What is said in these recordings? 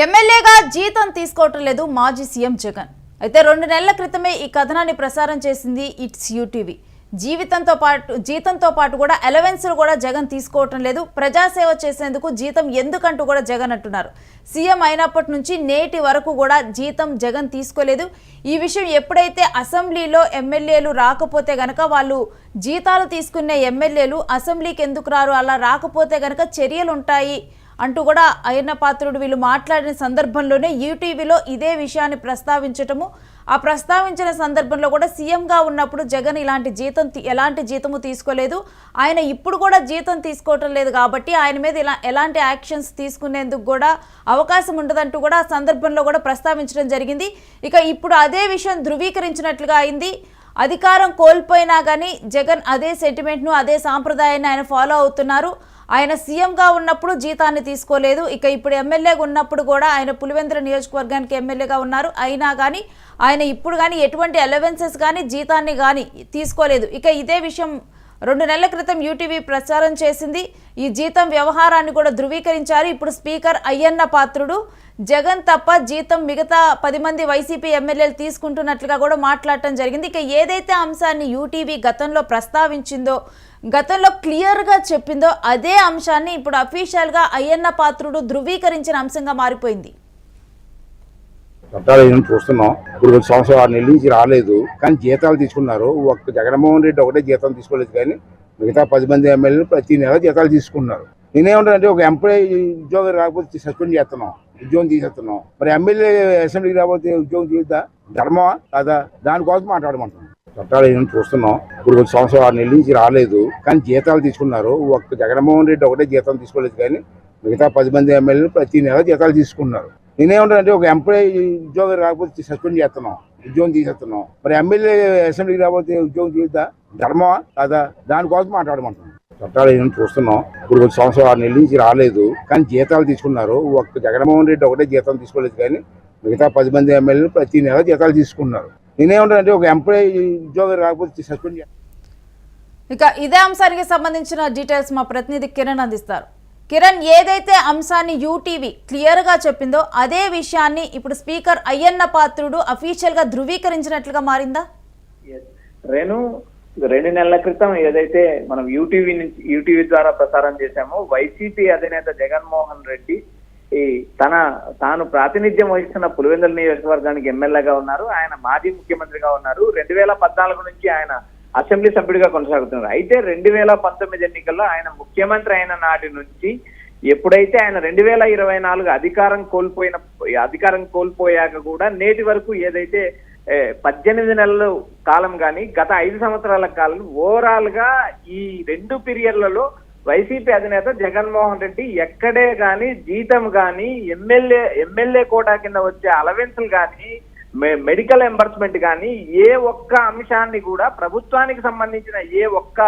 ఎమ్మెల్యేగా జీతం తీసుకోవటం లేదు మాజీ సీఎం జగన్. అయితే 2 నెలల క్రితమే ఈ కథనాన్ని ప్రసారం చేసింది ఇట్స్ యూటీవీ. జీతంతో పాటు కూడా అలవెన్స్లు కూడా జగన్ తీసుకోవటం లేదు. ప్రజాసేవ చేసేందుకు జీతం ఎందుకంటూ కూడా జగన్ అంటున్నారు. సీఎం అయినప్పటి నుంచి నేటి వరకు కూడా జీతం జగన్ తీసుకోలేదు. ఈ విషయం ఎప్పుడైతే అసెంబ్లీలో ఎమ్మెల్యేలు రాకపోతే గనక వాళ్ళు జీతాలు తీసుకునే ఎమ్మెల్యేలు అసెంబ్లీకి ఎందుకు రారు, అలా రాకపోతే గనక చర్యలు ఉంటాయి అంటూ కూడా అయ్యన్న పాత్రుడు వీళ్ళు మాట్లాడిన సందర్భంలోనే యూటీవీలో ఇదే విషయాన్ని ప్రస్తావించటము, ఆ ప్రస్తావించిన సందర్భంలో కూడా సీఎంగా ఉన్నప్పుడు జగన్ ఎలాంటి జీతము తీసుకోలేదు, ఆయన ఇప్పుడు కూడా జీతం తీసుకోవటం లేదు కాబట్టి ఆయన మీద ఎలాంటి యాక్షన్స్ తీసుకునేందుకు కూడా అవకాశం ఉండదంటూ కూడా ఆ సందర్భంలో కూడా ప్రస్తావించడం జరిగింది. ఇక ఇప్పుడు అదే విషయం ధృవీకరించినట్లుగా అయింది. అధికారం కోల్పోయినా కానీ జగన్ అదే సెంటిమెంట్ను అదే సాంప్రదాయాన్ని ఆయన ఫాలో అవుతున్నారు. ఆయన సీఎంగా ఉన్నప్పుడు జీతాన్ని తీసుకోలేదు. ఇక ఇప్పుడు ఎమ్మెల్యేగా ఉన్నప్పుడు కూడా ఆయన పులివెందుల నియోజకవర్గానికి ఎమ్మెల్యేగా ఉన్నారు. అయినా కానీ ఆయన ఇప్పుడు కానీ ఎటువంటి అలవెన్సెస్ కానీ జీతాన్ని కానీ తీసుకోలేదు. ఇక ఇదే విషయం 2 నెలల క్రితం యూటీవీ ప్రచారం చేసింది. ఈ జీతం వ్యవహారాన్ని కూడా ధృవీకరించారు. ఇప్పుడు స్పీకర్ అయ్యన్న పాత్రుడు జగన్ తప్ప జీతం మిగతా 10 మంది వైసీపీ ఎమ్మెల్యేలు తీసుకుంటున్నట్లుగా కూడా మాట్లాడటం జరిగింది. ఇక ఏదైతే అంశాన్ని యూటీవీ గతంలో ప్రస్తావించిందో, గతంలో క్లియర్గా చెప్పిందో అదే అంశాన్ని ఇప్పుడు అఫీషియల్గా అయ్యన్న పాత్రుడు ధృవీకరించిన అంశంగా మారిపోయింది. చట్టాలు చూస్తున్నాం. ఇప్పుడు 2 సంవత్సరాలు 6 నెలల నుంచి రాలేదు, కానీ జీతాలు తీసుకున్నారు. ఒక్క జగన్మోహన్ రెడ్డి ఒకటే జీతం తీసుకోలేదు, కానీ మిగతా 10 మంది ఎమ్మెల్యేలు ప్రతి నెల జీతాలు తీసుకున్నారు. నేనేమంటానంటే ఒక ఎంప్లాయీ ఉద్యోగం రాకపోతే సస్పెండ్ చేస్తున్నాం, ఉద్యోగం తీసేస్తున్నాం. మరి ఎమ్మెల్యే అసెంబ్లీకి రాకపోతే ఉద్యోగం తీద్దా, ధర్మమా కాదా? దానికోసం మాట్లాడమంటున్నాం. చట్టాలు చూస్తున్నాం. ఇప్పుడు 2 సంవత్సరాలు 6 నెలల నుంచి రాలేదు, కానీ జీతాలు తీసుకున్నారు. ఒక్క జగన్మోహన్ రెడ్డి ఒకటే జీతం తీసుకోలేదు, కానీ మిగతా 10 మంది ఎమ్మెల్యేలు ప్రతి నెల జీతాలు తీసుకున్నారు. నేనేమంటానంటే ఒక ఎంప్లాయీ ఉద్యోగం రాకపోతే సస్పెండ్ చేస్తున్నాం, ఉద్యోగం తీసేస్తున్నాం. మరి ఎమ్మెల్యే అసెంబ్లీకి రాకపోతే ఉద్యోగం తీద్దా, ధర్మమా కాదా? దానికోసం మాట్లాడమంటున్నాం. చట్టాలు చూస్తున్నాం. ఇప్పుడు 2 సంవత్సరాలు 6 నెలల నుంచి రాలేదు, కానీ జీతాలు తీసుకున్నారు. ఒక్క జగన్మోహన్ రెడ్డి ఒకటే జీతం తీసుకోలేదు, కానీ మిగతా 10 మంది ఎమ్మెల్యేలు ప్రతి నెల జీతాలు తీసుకున్నారు. నేనేమంటానంటే ఒక ఎంప్లాయీ ఉద్యోగం రాకపోతే సస్పెండ్ చేస్తాం. ఇక ఇదే అంశానికి సంబంధించిన డీటెయిల్స్ మా ప్రతినిధి కిరణ్ అందిస్తారు. కిరణ్, ఏదైతే అంశాన్ని యూటీవీ క్లియర్గా చెప్పిందో అదే విషయాన్ని ఇప్పుడు స్పీకర్ అయ్యన్న పాత్రుడు అఫీషియల్గా ధృవీకరించినట్లుగా మారిందా? రేణు, 2 నెలల క్రితం ఏదైతే మనం యూటీవీ ద్వారా ప్రసారం చేశామో, వైసీపీ అధినేత జగన్మోహన్ రెడ్డి తాను ప్రాతినిధ్యం వహిస్తున్న పులివెందుల నియోజకవర్గానికి ఎమ్మెల్యేగా ఉన్నారు. ఆయన మాజీ ముఖ్యమంత్రిగా ఉన్నారు. 2014 నుంచి ఆయన అసెంబ్లీ సభ్యుడిగా కొనసాగుతున్నారు. అయితే 2019 ఎన్నికల్లో ఆయన ముఖ్యమంత్రి అయిన నాటి నుంచి ఎప్పుడైతే ఆయన 2024 అధికారం కోల్పోయాక కూడా నేటి వరకు ఏదైతే 18 నెలల కాలం కానీ గత 5 సంవత్సరాల కాలం ఓవరాల్ గా ఈ 2 పీరియడ్లలో వైసీపీ అధినేత జగన్మోహన్ రెడ్డి ఎక్కడే గాని జీతం గాని ఎమ్మెల్యే కోటా కింద వచ్చే అలవెన్స్లు గాని మెడికల్ ఎంబర్స్మెంట్ కానీ ఏ ఒక్క అంశాన్ని కూడా ప్రభుత్వానికి సంబంధించిన ఏ ఒక్క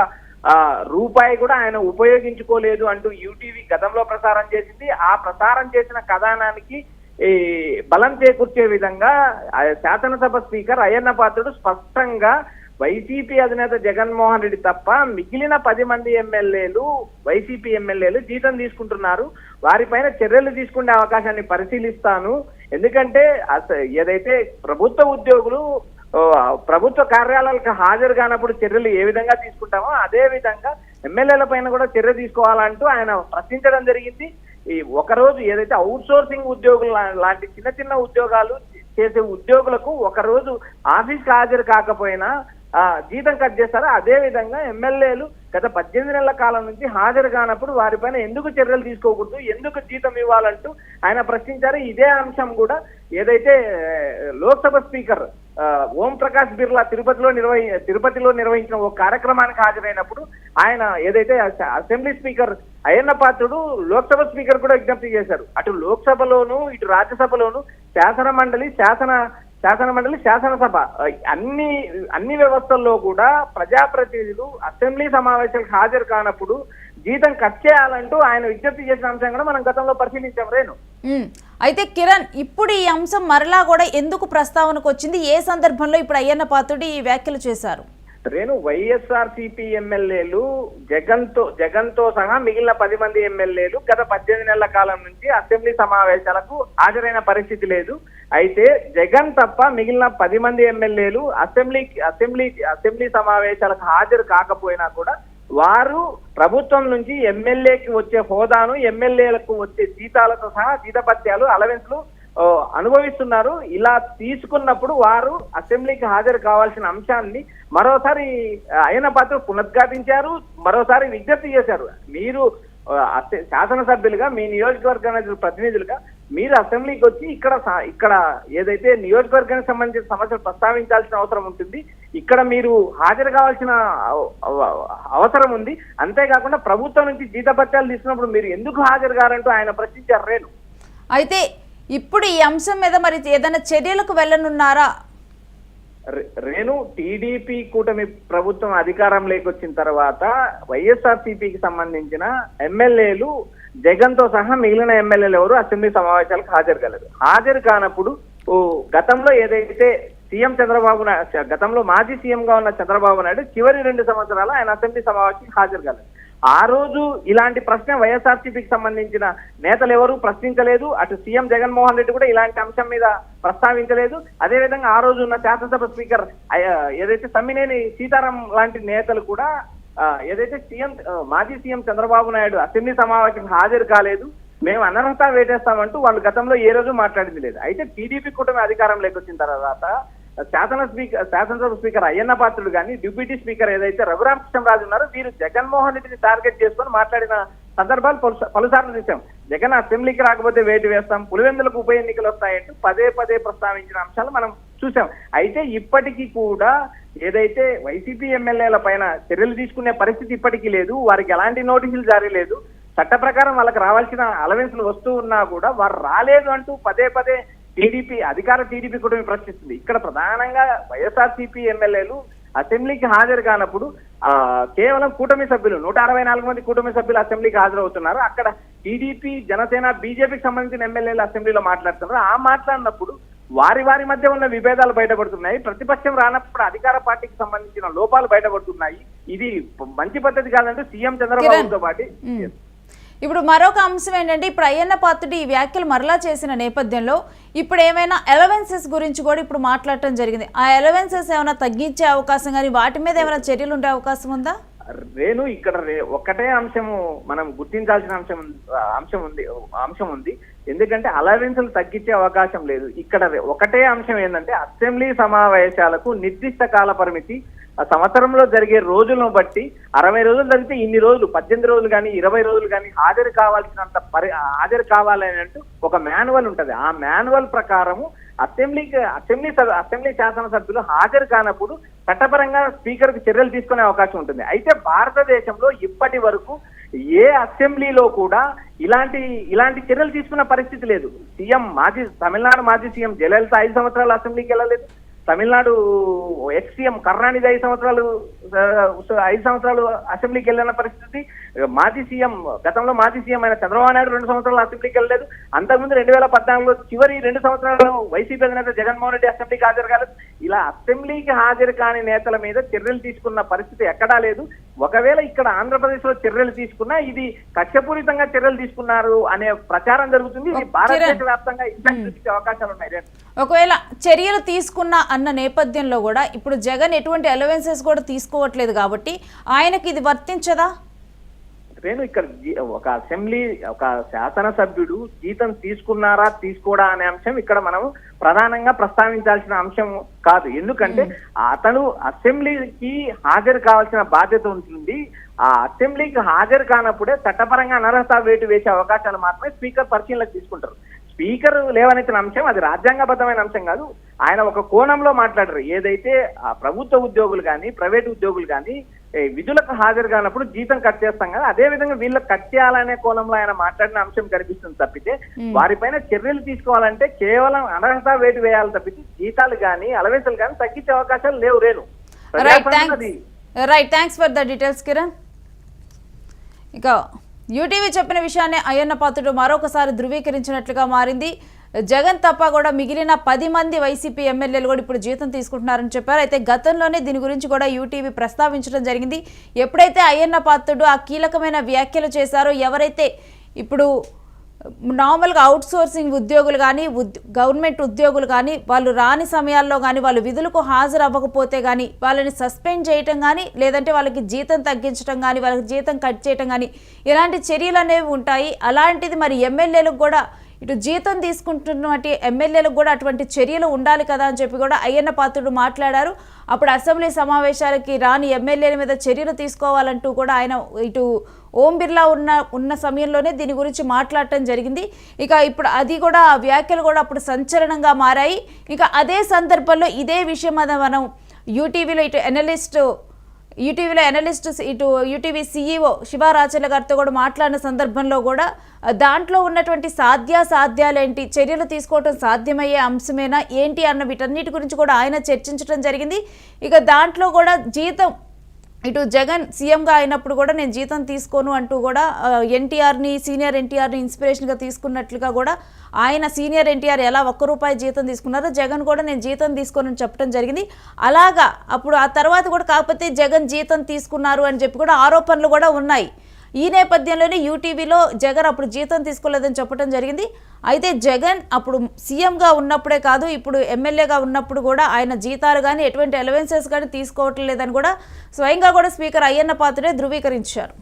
రూపాయి కూడా ఆయన ఉపయోగించుకోలేదు అంటూ యూటీవీ గతంలో ప్రసారం చేసింది. ఆ ప్రసారం చేసిన కథనానికి బలం చేకూర్చే విధంగా శాసనసభ స్పీకర్ అయ్యన్న పాత్రుడు స్పష్టంగా వైసీపీ అధినేత జగన్మోహన్ రెడ్డి తప్ప మిగిలిన 10 మంది వైసీపీ ఎమ్మెల్యేలు జీతం తీసుకుంటున్నారు, వారిపైన చర్యలు తీసుకునే అవకాశాన్ని పరిశీలిస్తాను. ఎందుకంటే ఏదైతే ప్రభుత్వ ఉద్యోగులు ప్రభుత్వ కార్యాలయాలకు హాజరు కానప్పుడు చర్యలు ఏ విధంగా తీసుకుంటామో అదే విధంగా ఎమ్మెల్యేల పైన కూడా చర్య తీసుకోవాలంటూ ఆయన ప్రశ్నించడం జరిగింది. ఈ ఒకరోజు ఏదైతే అవుట్ సోర్సింగ్ ఉద్యోగులు లాంటి చిన్న ఉద్యోగాలు చేసే ఉద్యోగులకు ఒకరోజు ఆఫీస్కి హాజరు కాకపోయినా జీతం కట్ చేస్తారో అదే విధంగా ఎమ్మెల్యేలు గత 18 నెలల కాలం నుంచి హాజరు కానప్పుడు వారిపైన ఎందుకు చర్యలు తీసుకోకూడదు, ఎందుకు జీతం ఇవ్వాలంటూ ఆయన ప్రశ్నించారు. ఇదే అంశం కూడా ఏదైతే లోక్సభ స్పీకర్ ఓం ప్రకాష్ బిర్లా తిరుపతిలో నిర్వహించిన ఒక కార్యక్రమానికి హాజరైనప్పుడు ఆయన ఏదైతే assembly speaker Ayyanna Patrudu Lok Sabha speaker కూడా విజ్ఞప్తి చేశారు. అటు లోక్సభలోను ఇటు రాజ్యసభలోను శాసనసభ అన్ని వ్యవస్థల్లో కూడా ప్రజాప్రతినిధులు అసెంబ్లీ సమావేశాలకు హాజరు కానప్పుడు జీతం కట్ చేయాలంటూ ఆయన విజ్ఞప్తి చేసిన అంశం కూడా మనం గతంలో పరిశీలించాం. రేణు, అయితే కిరణ్, ఇప్పుడు ఈ అంశం మరలా కూడా ఎందుకు ప్రస్తావనకు వచ్చింది? ఏ సందర్భంలో ఇప్పుడు అయ్యన్న పాత్రుడు ఈ వ్యాఖ్యలు చేశారు? రేణు వైఎస్ఆర్సీపీ ఎమ్మెల్యేలు జగన్తో సహా మిగిలిన 10 మంది ఎమ్మెల్యేలు గత 18 నెలల కాలం నుంచి అసెంబ్లీ సమావేశాలకు హాజరైన పరిస్థితి లేదు. అయితే జగన్ తప్ప మిగిలిన 10 మంది ఎమ్మెల్యేలు అసెంబ్లీ సమావేశాలకు హాజరు కాకపోయినా కూడా వారు ప్రభుత్వం నుంచి ఎమ్మెల్యేకి వచ్చే హోదాను, ఎమ్మెల్యేలకు వచ్చే జీతాలతో సహా జీతభత్యాలు, అలవెన్స్లు అనుభవిస్తున్నారు. ఇలా తీసుకున్నప్పుడు వారు అసెంబ్లీకి హాజరు కావాల్సిన అంశాన్ని మరోసారి అయ్యన్న పాత్ర పునరుద్ఘాటించారు, మరోసారి విజ్ఞప్తి చేశారు. మీరు శాసనసభ్యులుగా, మీ నియోజకవర్గానికి ప్రతినిధులుగా మీరు అసెంబ్లీకి వచ్చి ఇక్కడ ఏదైతే నియోజకవర్గానికి సంబంధించిన సమస్యలు ప్రస్తావించాల్సిన అవసరం ఉంటుంది, ఇక్కడ మీరు హాజరు కావాల్సిన అవసరం ఉంది. అంతేకాకుండా ప్రభుత్వం నుంచి జీతభత్యాలు తీసుకున్నప్పుడు మీరు ఎందుకు హాజరు కారంటూ ఆయన ప్రశ్నించారు. రేణు, అయితే ఇప్పుడు ఈ అంశం మీద మరి ఏదైనా చర్యలకు వెళ్ళనున్నారా? రేణు, టీడీపీ కూటమి ప్రభుత్వం అధికారంలోకి వచ్చిన తర్వాత వైఎస్ఆర్సీపీకి సంబంధించిన ఎమ్మెల్యేలు జగన్తో సహా మిగిలిన ఎమ్మెల్యేలు ఎవరు అసెంబ్లీ సమావేశాలకు హాజరు కాలేదు. హాజరు కానప్పుడు గతంలో ఏదైతే గతంలో మాజీ సీఎంగా ఉన్న చంద్రబాబు నాయుడు చివరి 2 సంవత్సరాలు ఆయన అసెంబ్లీ సమావేశానికి హాజరు కాలేదు. ఆ రోజు ఇలాంటి ప్రశ్న వైఎస్ఆర్సీపీకి సంబంధించిన నేతలు ఎవరు ప్రశ్నించలేదు. అటు సీఎం జగన్మోహన్ రెడ్డి కూడా ఇలాంటి అంశం మీద ప్రస్తావించలేదు. అదేవిధంగా ఆ రోజు ఉన్న శాసనసభ స్పీకర్ ఏదైతే తమ్మినేని సీతారాం లాంటి నేతలు కూడా ఏదైతే మాజీ సీఎం చంద్రబాబు నాయుడు అసెంబ్లీ సమావేశానికి హాజరు కాలేదు, మేము అనర్హత వేటేస్తామంటూ వాళ్ళు గతంలో ఏ రోజు మాట్లాడింది లేదు. అయితే టీడీపీ కూటమి అధికారంలోకి వచ్చిన తర్వాత శాసనసభ స్పీకర్ అయ్యన్న పాత్రుడు కానీ, డిప్యూటీ స్పీకర్ ఏదైతే రఘురామకృష్ణరాజు ఉన్నారో వీరు జగన్మోహన్ రెడ్డిని టార్గెట్ చేసుకొని మాట్లాడిన సందర్భాలు పలుసార్లు చూసాం. జగన్ అసెంబ్లీకి రాకపోతే వేటు వేస్తాం, పులివెందులకు ఉప ఎన్నికలు వస్తాయంటూ పదే ప్రస్తావించిన అంశాలు మనం చూసాం. అయితే ఇప్పటికీ కూడా ఏదైతే వైసీపీ ఎమ్మెల్యేల పైన చర్యలు తీసుకునే పరిస్థితి ఇప్పటికీ లేదు. వారికి ఎలాంటి నోటీసులు జారీ లేదు. చట్ట ప్రకారం వాళ్ళకి రావాల్సిన అలవెన్స్లు వస్తూ ఉన్నా కూడా వారు రాలేదు అంటూ పదే అధికార టీడీపీ కూటమి ప్రశ్నిస్తుంది. ఇక్కడ ప్రధానంగా వైఎస్ఆర్సీపీ ఎమ్మెల్యేలు అసెంబ్లీకి హాజరు కానప్పుడు కేవలం కూటమి సభ్యులు 164 మంది కూటమి సభ్యులు అసెంబ్లీకి హాజరవుతున్నారు. అక్కడ టీడీపీ, జనసేన, బీజేపీకి సంబంధించిన ఎమ్మెల్యేలు అసెంబ్లీలో మాట్లాడుతున్నారు. ఆ మాట్లాడినప్పుడు వారి మధ్య ఉన్న విభేదాలు బయటపడుతున్నాయి. ప్రతిపక్షం రానప్పుడు అధికార పార్టీకి సంబంధించిన లోపాలు బయటపడుతున్నాయి. ఇది మంచి పద్ధతి కాదంటూ సీఎం చంద్రబాబుతో పాటు ఇప్పుడు మరొక అంశం ఏంటంటే, ఇప్పుడు అయ్యన్న పాత్రుడు ఈ వ్యాఖ్యలు మరలా చేసిన నేపథ్యంలో ఇప్పుడు ఏమైనా అలవెన్సెస్ గురించి కూడా ఇప్పుడు మాట్లాడటం జరిగింది. ఆ అలవెన్సెస్ ఏమైనా తగ్గించే అవకాశం కానీ వాటి మీద ఏమైనా చర్యలు ఉండే అవకాశం ఉందా? రేణు, ఇక్కడ ఒకటే అంశము మనం గుర్తించాల్సిన అంశం ఉంది. ఎందుకంటే అలవెన్సులు తగ్గించే అవకాశం లేదు. ఇక్కడ ఒకటే అంశం ఏంటంటే అసెంబ్లీ సమావేశాలకు నిర్దిష్ట కాల పరిమితి సంవత్సరంలో జరిగే రోజులను బట్టి 60 రోజులు జరిగితే ఇన్ని రోజులు, 18 రోజులు కానీ 20 రోజులు కానీ హాజరు కావాలని అంటూ ఒక మాన్యువల్ ఉంటది. ఆ మాన్యువల్ ప్రకారము అసెంబ్లీ శాసనసభ్యులు హాజరు కానప్పుడు చట్టపరంగా స్పీకర్ కు చర్యలు తీసుకునే అవకాశం ఉంటుంది. అయితే భారతదేశంలో ఇప్పటి వరకు ఏ అసెంబ్లీలో కూడా ఇలాంటి చర్యలు తీసుకున్న పరిస్థితి లేదు. తమిళనాడు మాజీ సీఎం జయలలిత 5 సంవత్సరాలు అసెంబ్లీకి వెళ్ళలేదు. తమిళనాడు ఎక్స్ సీఎం కరుణానిధి 5 సంవత్సరాలు అసెంబ్లీకి వెళ్ళిన పరిస్థితి. గతంలో మాజీ సీఎం అయిన చంద్రబాబు నాయుడు 2 సంవత్సరాలు అసెంబ్లీకి వెళ్ళలేదు. అంతకుముందు 2014లో చివరి 2 సంవత్సరాలు వైసీపీ అధినేత జగన్మోహన్ రెడ్డి అసెంబ్లీకి హాజరు కాలేదు. ఇలా అసెంబ్లీకి హాజరు కాని నేతల మీద చర్యలు తీసుకున్న పరిస్థితి ఎక్కడా లేదు. ఒకవేళ ఇక్కడ ఆంధ్రప్రదేశ్ లో చర్యలు తీసుకున్నా ఇది కక్షపూరితంగా చర్యలు తీసుకున్నారు అనే ప్రచారం జరుగుతుంది. ఇది భారతదేశ వ్యాప్తంగా ఇంపాక్ట్ చూపించే అవకాశాలు ఉన్నాయి. ఒకవేళ చర్యలు తీసుకున్నా అన్న నేపథ్యంలో కూడా ఇప్పుడు జగన్ ఎటువంటి అలవెన్సెస్ కూడా తీసుకోవట్లేదు కాబట్టి ఆయనకి ఇది వర్తించదా? రేణు, ఇక్కడ ఒక శాసనసభ్యుడు జీతం తీసుకున్నారా తీసుకోడా అనే అంశం ఇక్కడ మనం ప్రధానంగా ప్రస్తావించాల్సిన అంశం కాదు. ఎందుకంటే అతను అసెంబ్లీకి హాజరు కావాల్సిన బాధ్యత ఉంటుంది. ఆ అసెంబ్లీకి హాజరు కానప్పుడే చట్టపరంగా అనర్హత వేటు వేసే అవకాశాలు మాత్రమే స్పీకర్ పరిశీలనకు తీసుకుంటారు. స్పీకర్ లేవనెత్తిన అంశం అది రాజ్యాంగబద్ధమైన అంశం కాదు. ఆయన ఒక కోణంలో మాట్లాడరు. ఏదైతే ప్రభుత్వ ఉద్యోగులు కానీ, ప్రైవేట్ ఉద్యోగులు కానీ విధులకు హాజరు కానప్పుడు జీతం కట్ చేస్తాం కదా, అదే విధంగా వీళ్ళకి కట్ చేయాలనే కోణంలో ఆయన మాట్లాడిన అంశం కనిపిస్తుంది తప్పితే వారిపైన చర్యలు తీసుకోవాలంటే కేవలం అనర్హత వేటు వేయాలి తప్పితే జీతాలు కానీ అలవెన్సులు కానీ తగ్గించే అవకాశాలు లేవు. Renu, right, thanks for the details Kiran. ఇక యూటీవీ చెప్పిన విషయాన్ని అయ్యన్న పాత్రుడు మరొకసారి ధృవీకరించినట్లుగా మారింది. జగన్ తప్ప కూడా మిగిలిన 10 మంది వైసీపీ ఎమ్మెల్యేలు కూడా ఇప్పుడు జీతం తీసుకుంటున్నారని చెప్పారు. అయితే గతంలోనే దీని గురించి కూడా యూటీవీ ప్రస్తావించడం జరిగింది. ఎప్పుడైతే అయ్యన్న పాత్రుడు ఆ కీలకమైన వ్యాఖ్యలు చేశారో, ఎవరైతే ఇప్పుడు నార్మల్గా అవుట్సోర్సింగ్ ఉద్యోగులు కానీ గవర్నమెంట్ ఉద్యోగులు కానీ వాళ్ళు రాని సమయాల్లో కానీ వాళ్ళు విధులకు హాజరు అవ్వకపోతే కానీ వాళ్ళని సస్పెండ్ చేయటం కానీ లేదంటే వాళ్ళకి జీతం తగ్గించడం కానీ వాళ్ళకి జీతం కట్ చేయటం కానీ ఇలాంటి చర్యలు అనేవి ఉంటాయి. అలాంటిది మరి ఎమ్మెల్యేలకు కూడా ఇటు జీతం తీసుకుంటున్నటువంటి ఎమ్మెల్యేలకు కూడా అటువంటి చర్యలు ఉండాలి కదా అని చెప్పి కూడా అయ్యన్న పాత్రుడు మాట్లాడారు. అప్పుడు అసెంబ్లీ సమావేశాలకి రాని ఎమ్మెల్యేల మీద చర్యలు తీసుకోవాలంటూ కూడా ఆయన ఇటు ఓం బిర్లా ఉన్న సమయంలోనే దీని గురించి మాట్లాడటం జరిగింది. ఇక ఇప్పుడు అది కూడా ఆ వ్యాఖ్యలు కూడా అప్పుడు సంచలనంగా మారాయి. ఇక అదే సందర్భంలో ఇదే విషయం మనం యూటీవీలో ఎనలిస్ట్ ఇటు యూటీవీ సీఈఓ శివారాచర్ల గారితో కూడా మాట్లాడిన సందర్భంలో కూడా దాంట్లో ఉన్నటువంటి సాధ్యాలేంటి, చర్యలు తీసుకోవటం సాధ్యమయ్యే అంశమేనా ఏంటి అన్న వీటన్నిటి గురించి కూడా ఆయన చర్చించడం జరిగింది. ఇక దాంట్లో కూడా జీతం ఇటు జగన్ సీఎంగా అయినప్పుడు కూడా నేను జీతం తీసుకోను అంటూ కూడా సీనియర్ ఎన్టీఆర్ని ఇన్స్పిరేషన్గా తీసుకున్నట్లుగా కూడా ఆయన సీనియర్ ఎన్టీఆర్ ఎలా ₹1 జీతం తీసుకున్నారో జగన్ కూడా నేను జీతం తీసుకోనని చెప్పడం జరిగింది. అలాగా అప్పుడు ఆ తర్వాత కూడా కాకపోతే జగన్ జీతం తీసుకున్నారు అని చెప్పి కూడా ఆరోపణలు కూడా ఉన్నాయి. ఈ నేపథ్యంలోనే యూటీవీలో జగన్ అప్పుడు జీతం తీసుకోలేదని చెప్పడం జరిగింది. అయితే జగన్ అప్పుడు సీఎంగా ఉన్నప్పుడే కాదు, ఇప్పుడు ఎమ్మెల్యేగా ఉన్నప్పుడు కూడా ఆయన జీతాలు కానీ ఎటువంటి అలవెన్సెస్ కానీ తీసుకోవట్లేదని కూడా స్వయంగా కూడా స్పీకర్ అయ్యన్న పాత్రుడే ధృవీకరించారు.